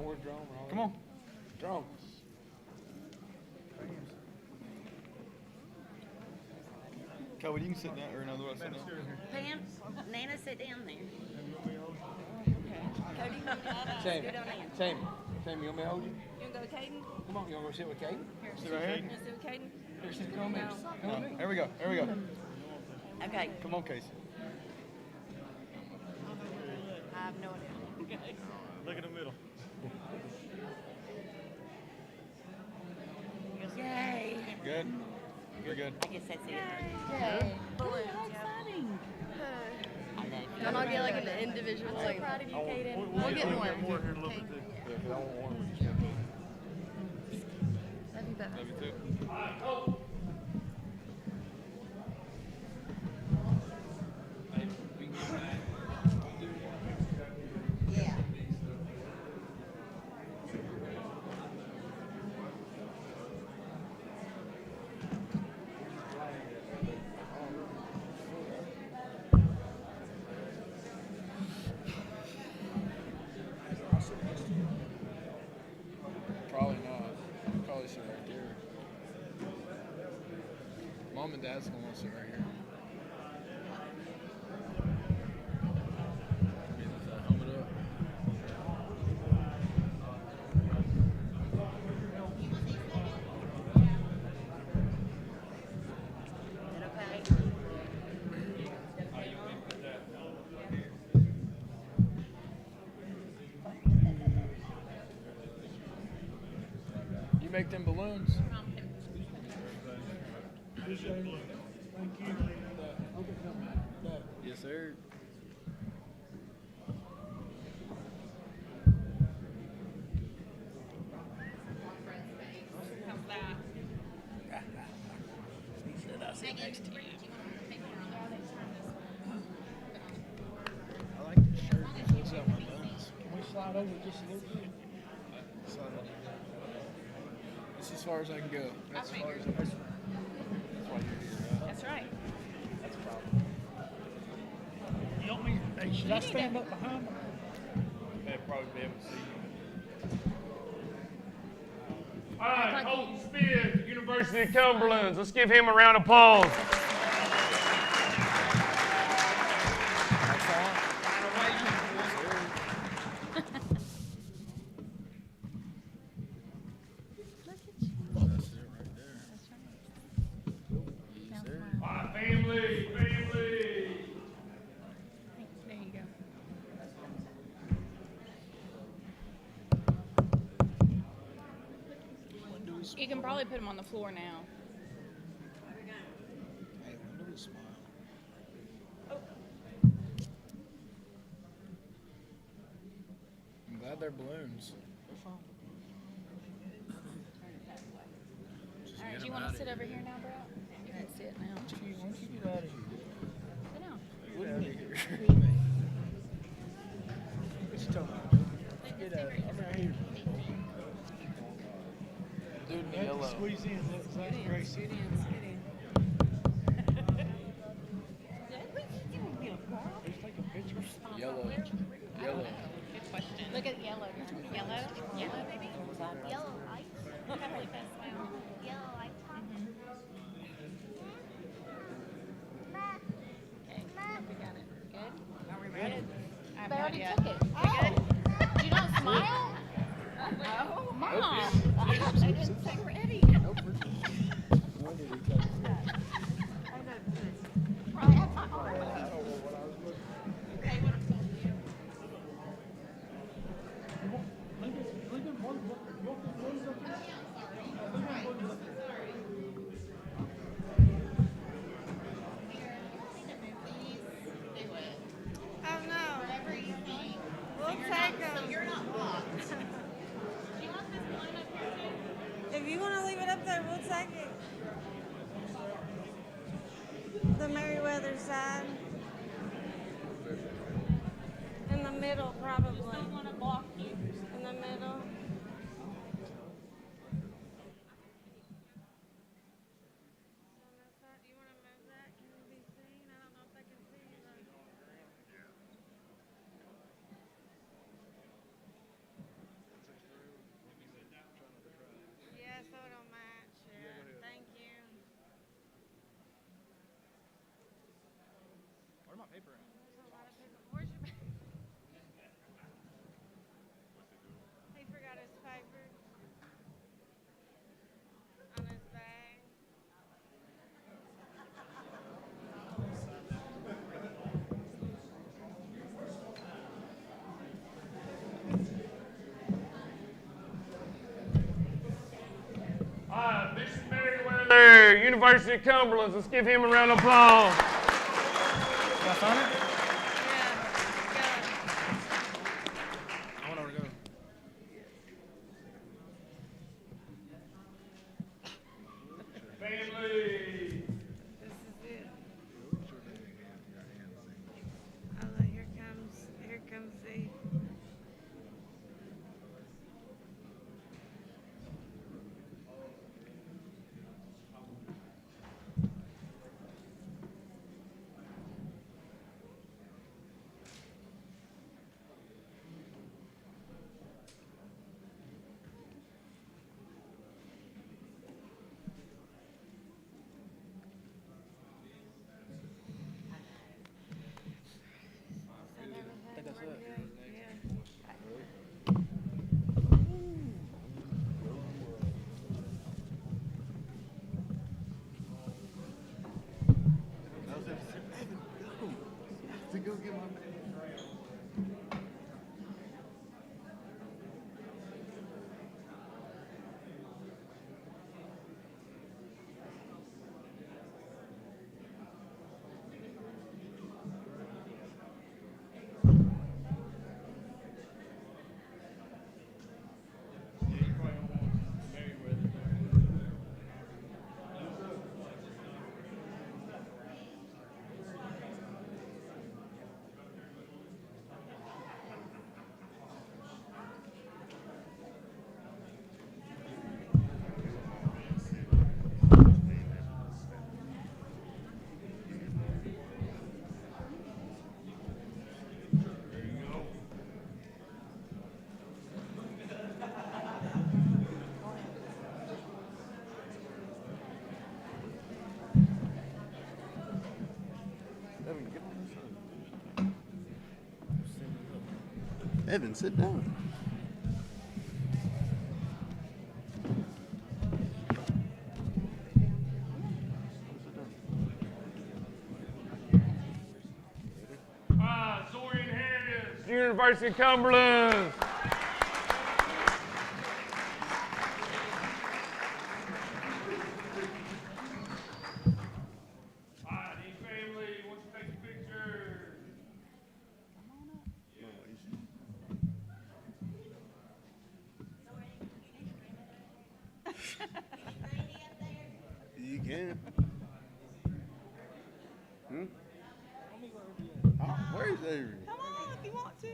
We're drawn. Come on. Drawn. Cody, you can sit down, or another one, sit down. Pam, Nana, sit down there. Cody, Sammy. sit down there. Sammy, you want me to hold you? You want to go with Caden? Come on, you want to go sit with Caden? Sit right here. You want to sit with Caden? Here, sit on me. Come on. There we go. There we go. Okay. Come on, Casey. I have no idea. Look in the middle. Yay. Good? You're good. I guess that's it. Yay. Balloons. How exciting. Y'all not get like an individual like. Proud of you, Caden. We'll get more. More here in a little bit, too. Yeah, 'cause I want one. Love you both. Love you too. Yeah. Probably not. Probably sit right there. Mom and Dad's gonna want to sit right here. Helmet up. You make them balloons. Yes, sir. I like this shirt. It fills out my buttons. Can we slide over just a little bit? Slide over. That's as far as I can go. That's as far as that's why you're here. That's right. That's a problem. You want me, hey, should I stand up behind them? They'd probably be able to see you. All right, Colton Smith, University of Cumberlands. Let's give him a round of applause. All right, family. There you go. You can probably put them on the floor now. Hey, when do we smile? they're balloons. All right, do you want to sit over here now, bro? You can sit now. Why don't you get out of here? Sit down. Get out of here. What you talking about? Get out of here. I'm right here. Dude in yellow. Squeeze in. That's great. Sit in. Yellow. Yellow. Good question. Look at yellow. Yellow, baby. Yellow light. Really fast smile. Yellow light. Okay, we got it. Good. Are we ready? They already took it. Oh. You don't smile? Oh, Mom. I didn't say ready. When did he take it? Right, I'm not I don't know what I was looking at. okay. What I'm telling you. Oh no. We'll take them. So you're not locked. Do you want this line up here too? If you want to leave it up there, we'll take it. The Merriweather side. In the middle, probably. Don't want to block you. In the middle. Do you want to move that? Can you be seen? I don't know if they can see you. Yeah, so it'll match. Yeah, thank you. Where's my paper at? There's a lot of people. Where's your bag? He forgot his paper. On his bag. All right, Bishop Merriweather, University of Cumberlands. Let's give him a round of applause. Can I sign it? Yeah. I want her to go. Family. This is it. Oh, look, here comes the. I think that's it. Go get my Evan, sit down. Zorian Harris, University of Cumberlands. You can. Hmm? Where's Avery? Come on if you want to.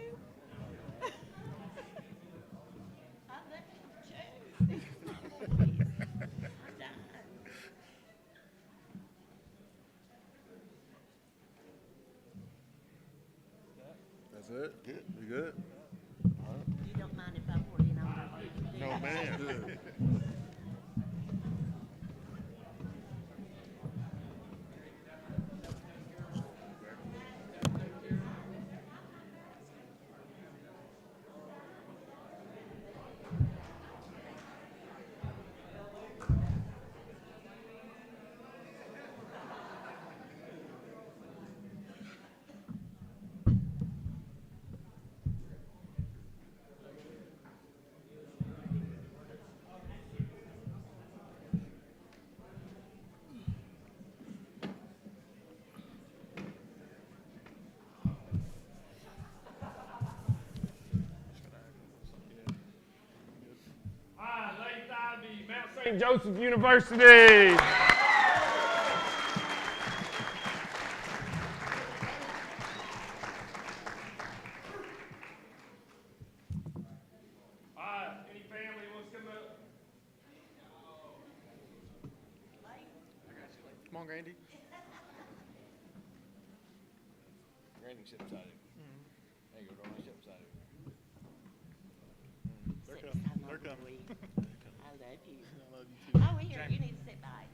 That's it? Good. You good? You don't mind if I pour in on you? No, man. Good. Hi, Laith Ivy, Mount St. Joseph University. Any family wants to come up? Come on, Grandy. Granny, sit beside him. There you go, Dorothy, sit beside him. They're coming. I love you. Oh, here, you need to sit by.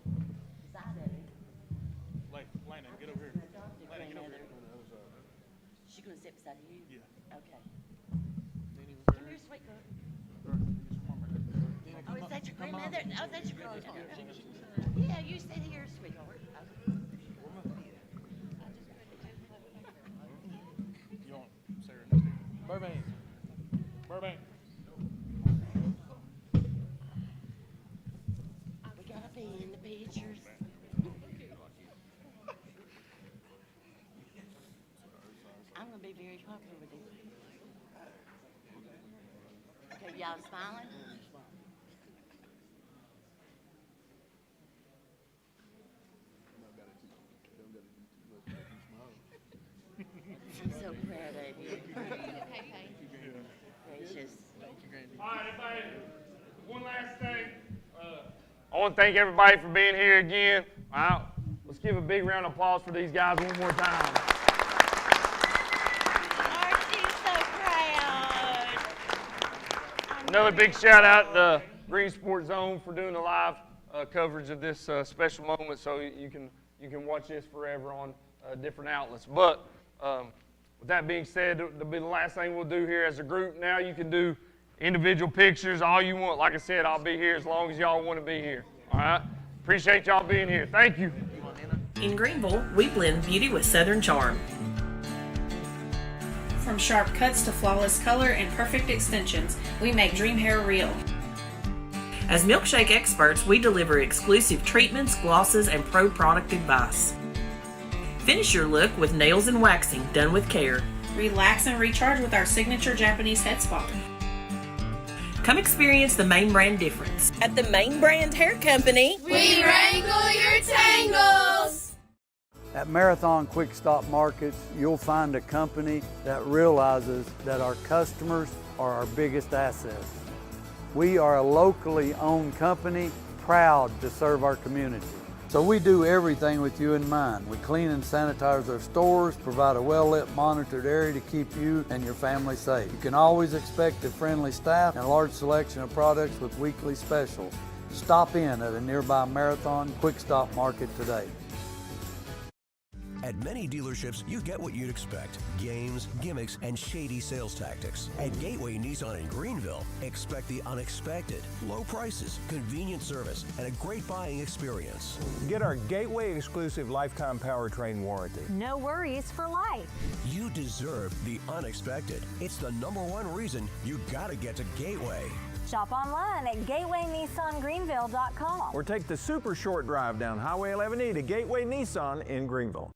Beside of him. Lana, get over here. Lana, get over here. She gonna sit beside you? Yeah. Okay. Come here, sweet girl. Oh, is that your grandmother? Oh, that's your grandmother. Yeah, you sit here, sweetheart. You want Sarah next to you? Burbank. Burbank. We gotta be in the pictures. I'm gonna be very popular with you. Okay, y'all smiling? I'm so proud of you. Gracious. All right, everybody, one last thing. I want to thank everybody for being here again. All right, let's give a big round of applause for these guys one more time. Aren't you so proud? Another big shout out to Green Sports Zone for doing the live coverage of this special moment, so you can watch this forever on different outlets. But with that being said, that'll be the last thing we'll do here as a group. Now you can do individual pictures, all you want. Like I said, I'll be here as long as y'all want to be here. All right? Appreciate y'all being here. Thank you. In Greeneville, we blend beauty with Southern charm. From sharp cuts to flawless color and perfect extensions, we make dream hair real. As milkshake experts, we deliver exclusive treatments, glosses, and pro product advice. Finish your look with nails and waxing done with care. Relax and recharge with our signature Japanese head spa. Come experience the Main Brand difference. At the Main Brand Hair Company, we wrangle your tangles. At Marathon Quick Stop Markets, you'll find a company that realizes that our customers are our biggest assets. We are a locally owned company, proud to serve our community. So we do everything with you in mind. We clean and sanitize our stores, provide a well-lit, monitored area to keep you and your family safe. You can always expect a friendly staff and a large selection of products with weekly specials. Stop in at a nearby Marathon Quick Stop Market today. At many dealerships, you get what you'd expect. Games, gimmicks, and shady sales tactics. At Gateway Nissan in Greeneville, expect the unexpected. Low prices, convenient service, and a great buying experience. Get our Gateway exclusive lifetime powertrain warranty. No worries for life. You deserve the unexpected. It's the #1 reason you gotta get to Gateway. Shop online at gatewaynissangreeneville.com. Or take the super short drive down Highway 11E to Gateway Nissan in Greeneville.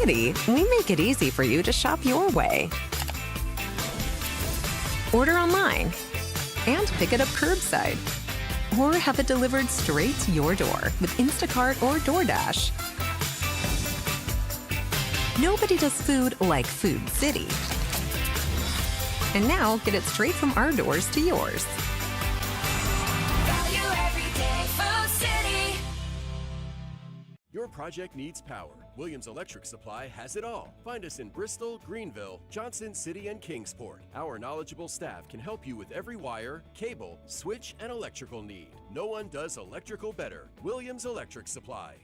City, we make it easy for you to shop your way. Order online and pick it up curbside, or have it delivered straight to your door with Instacart or DoorDash. Nobody does food like Food City. And now get it straight from our doors to yours. Your project needs power. Williams Electric Supply has it all. Find us in Bristol, Greeneville, Johnson City, and Kingsport. Our knowledgeable staff can help you with every wire, cable, switch, and electrical need. No one does electrical better. Williams Electric Supply.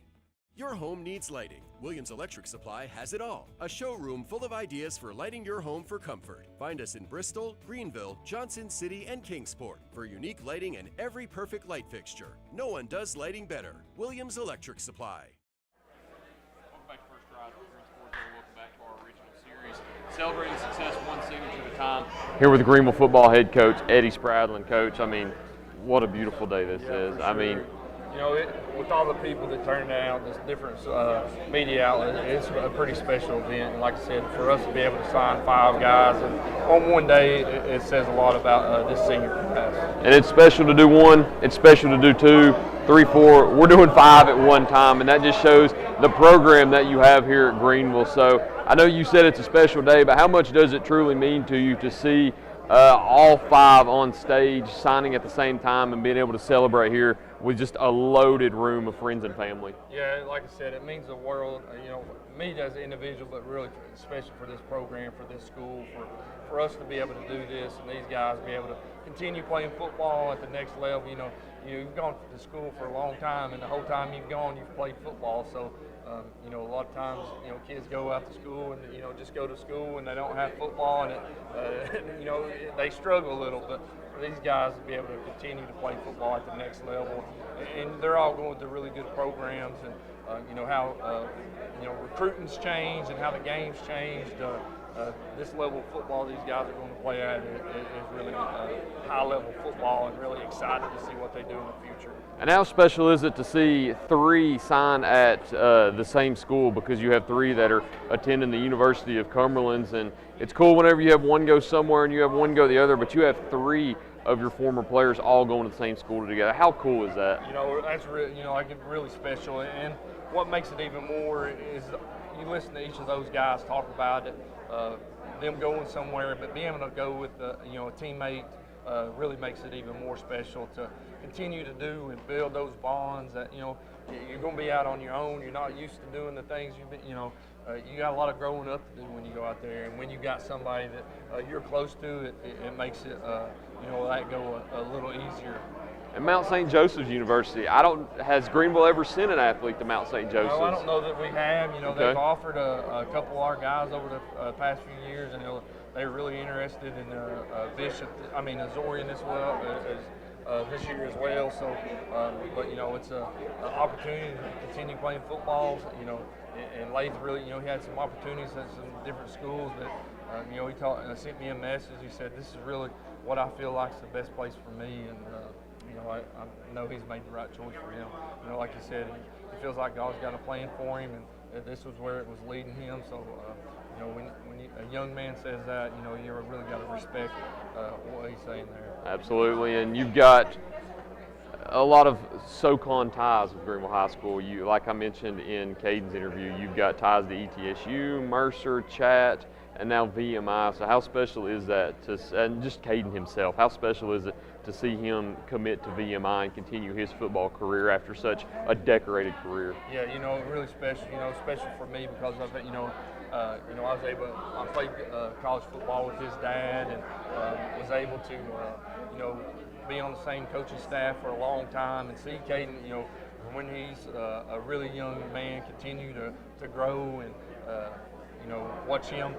Your home needs lighting. Williams Electric Supply has it all. A showroom full of ideas for lighting your home for comfort. Find us in Bristol, Greeneville, Johnson City, and Kingsport for unique lighting and every perfect light fixture. No one does lighting better. Williams Electric Supply. Welcome back to First Drive here in Sports Zone. Welcome back to our original series, celebrating success one signature at a time. Here with the Greeneville football head coach, Eddie Spradlin. Coach, I mean, what a beautiful day this is. Sure. I mean, you know, with all the people that turned out, this different media outlets, it's a pretty special event. And like I said, for us to be able to sign 5 guys and on one day, it says a lot about this senior class. And it's special to do 1, it's special to do 2, 3, 4. We're doing 5 at one time, and that just shows the program that you have here at Greeneville. So I know you said it's a special day, but how much does it truly mean to you to see all 5 on stage signing at the same time and being able to celebrate here with just a loaded room of friends and family? Yeah, like I said, it means the world, you know, me as an individual, but really especially for this program, for this school, for us to be able to do this and these guys be able to continue playing football at the next level. You know, you've gone to school for a long time, and the whole time you've gone, you've played football. So, you know, a lot of times, you know, kids go out to school and, you know, just go to school and they don't have football, and you know, they struggle a little. But for these guys to be able to continue to play football at the next level, and they're all going to really good programs, and you know how you know, recruiting's changed and how the game's changed. This level of football these guys are going to play at is really high level football, and really excited to see what they do in the future. And how special is it to see 3 sign at the same school, because you have 3 that are attending the University of Cumberlands, and it's cool whenever you have one go somewhere and you have one go the other, but you have 3 of your former players all going to the same school together. How cool is that? You know, that's really, you know, like, really special. And what makes it even more is you listen to each of those guys talk about it, them going somewhere, but being able to go with you know, a teammate really makes it even more special to continue to do and build those bonds that, you know, you're going to be out on your own. You're not used to doing the things you've been, you know, you got a lot of growing up to do when you go out there, and when you got somebody that you're close to, it makes it, you know, that go a little easier. And Mount St. Joseph's University, has Greeneville ever sent an athlete to Mount St. Joseph's? No, I don't know that we have. You know, Okay. They've offered a couple of our guys over the past few years, and they're really interested in Zorian as well, this year as well. So, but you know, it's an opportunity to continue playing football. You know, and Laith really, you know, he had some opportunities at some different schools that, you know, he sent me a message. He said, "This is really what I feel like is the best place for me," and you know, I know he's made the right choice for him. You know, like you said, he feels like God's got a plan for him, and this was where it was leading him. So, you know, when a young man says that, you know, you really got to respect what he's saying there. Absolutely, and you've got a lot of SoCon ties with Greeneville High School. You, like I mentioned in Caden's interview, you've got ties to ETSU, Mercer, Chat, and now VMI. So how special is that and just Caden himself, how special is it to see him commit to VMI and continue his football career after such a decorated career? Yeah, you know, really special. You know, special for me because of it. You know, I played college football with his dad, and was able to, you know, be on the same coaching staff for a long time, and see Caden, you know, when he's a really young man, continue to grow, and you know, watch him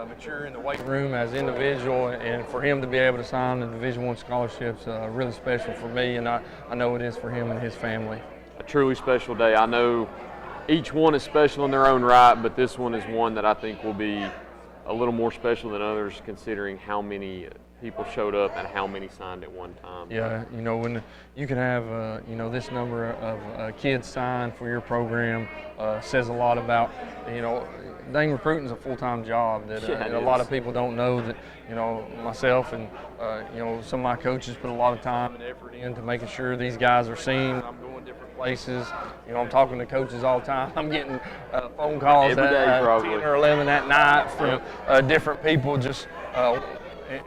mature in the weight room as an individual, and for him to be able to sign the Division I scholarships, really special for me, and I know it is for him and his family. A truly special day. I know each one is special in their own right, but this one is one that I think will be a little more special than others, considering how many people showed up and how many signed at one time. Yeah, you know, when you can have, you know, this number of kids signed for your program says a lot about, you know, dang, recruiting is a full-time job that a lot of people don't know that, you know, myself and, you know, some of my coaches put a lot of time and effort into making sure these guys are seen. I'm going different places. You know, I'm talking to coaches all the time. I'm getting phone calls Every day, at probably. 10 or 11 at night from different people just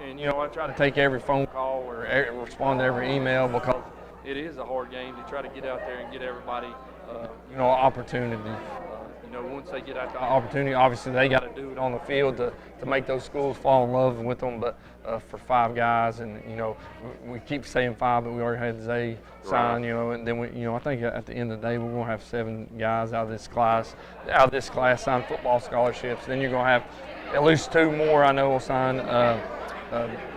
and, you know, I try to take every phone call or respond to every email because it is a hard game to try to get out there and get everybody, you know, opportunity. You know, once they get out the opportunity, obviously they got to do it on the field to make those schools fall in love with them. But for 5 guys, and you know, we keep saying 5, but we already had Zay sign. You know, and then we, you know, I think at the end of the day we're going to have 7 guys out of this class sign football scholarships. Then you're going to have at least 2 more I know will sign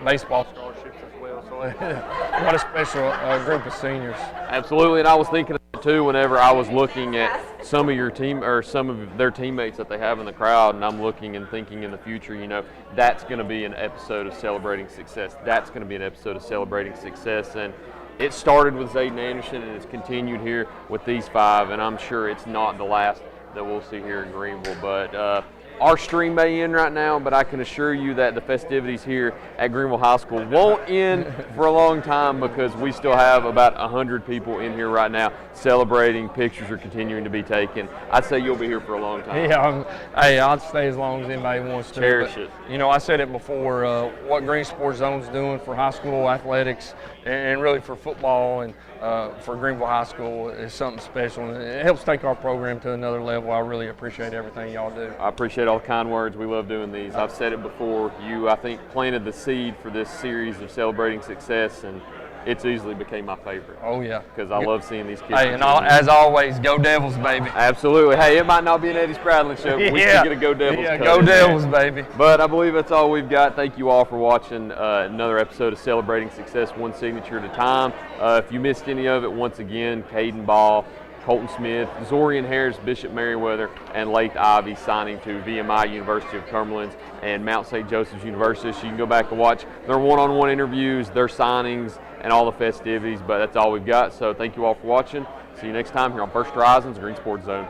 baseball scholarships as well. So what a special group of seniors. Absolutely, and I was thinking of that too whenever I was looking at some of your team or some of their teammates that they have in the crowd, and I'm looking and thinking in the future, you know, that's going to be an episode of Celebrating Success. That's going to be an episode of Celebrating Success, and it started with Zayden Anderson and it's continued here with these 5, and I'm sure it's not the last that we'll see here in Greeneville. But our stream may end right now, but I can assure you that the festivities here at Greeneville High School won't end for a long time because we still have about 100 people in here right now celebrating. Pictures are continuing to be taken. I'd say you'll be here for a long time. Yeah, hey, I'll stay as long as anybody wants to. Cherish it. You know, I said it before, what Green Sports Zone's doing for high school athletics and really for football and for Greeneville High School is something special, and it helps take our program to another level. I really appreciate everything y'all do. I appreciate all the kind words. We love doing these. I've said it before. You, I think, planted the seed for this series of Celebrating Success, and it's easily became my favorite. Oh, yeah. Because I love seeing these kids. Hey, and as always, go Devils, baby. Absolutely. Hey, it might not be an Eddie Spradlin show, but we still get a Go Devils. Yeah, go Devils, baby. But I believe that's all we've got. Thank you all for watching another episode of Celebrating Success, one signature at a time. If you missed any of it, once again, Caden Baugh, Colton Smith, Zorian Harris, Bishop Merriweather, and Laith Ivy signing to VMI University of Cumberlands and Mount St. Joseph's University. So you can go back and watch their one-on-one interviews, their signings, and all the festivities. But that's all we've got. So thank you all for watching. See you next time here on First Horizons Green Sports Zone.